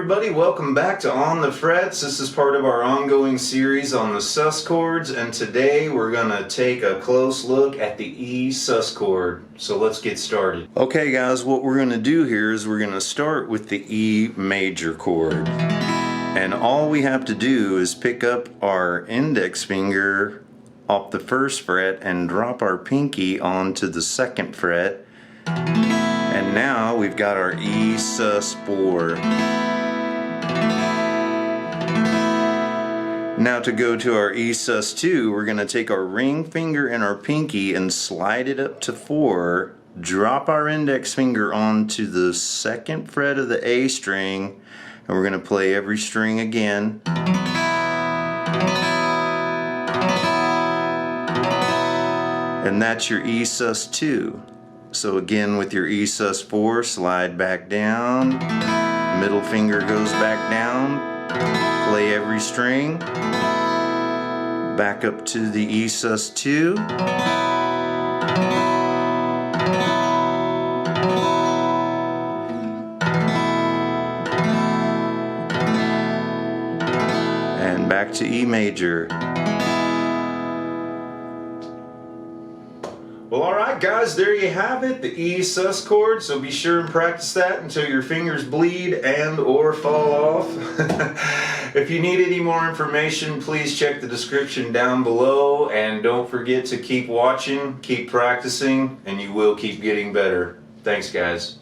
everybody, welcome back to On the Frets. This is part of our ongoing series on the sus chords, and today we're going to take a close look at the E sus chord. So let's get started. Okay guys, what we're going to do here is we're going to start with the E major chord. And all we have to do is pick up our index finger off the first fret and drop our pinky onto the second fret. And now we've got our E sus 4. Now to go to our E sus 2, we're going to take our ring finger and our pinky and slide it up to 4, drop our index finger onto the second fret of the A string, and we're going to play every string again. And that's your E sus 2. So again, with your E sus 4, slide back down, middle finger goes back down, play every string, back up to the E sus 2, and back to E major. Well, alright guys, there you have it, the E sus chord. So be sure and practice that until your fingers bleed and or fall off. If you need any more information, please check the description down below, and don't forget to keep watching, keep practicing, and you will keep getting better. Thanks guys.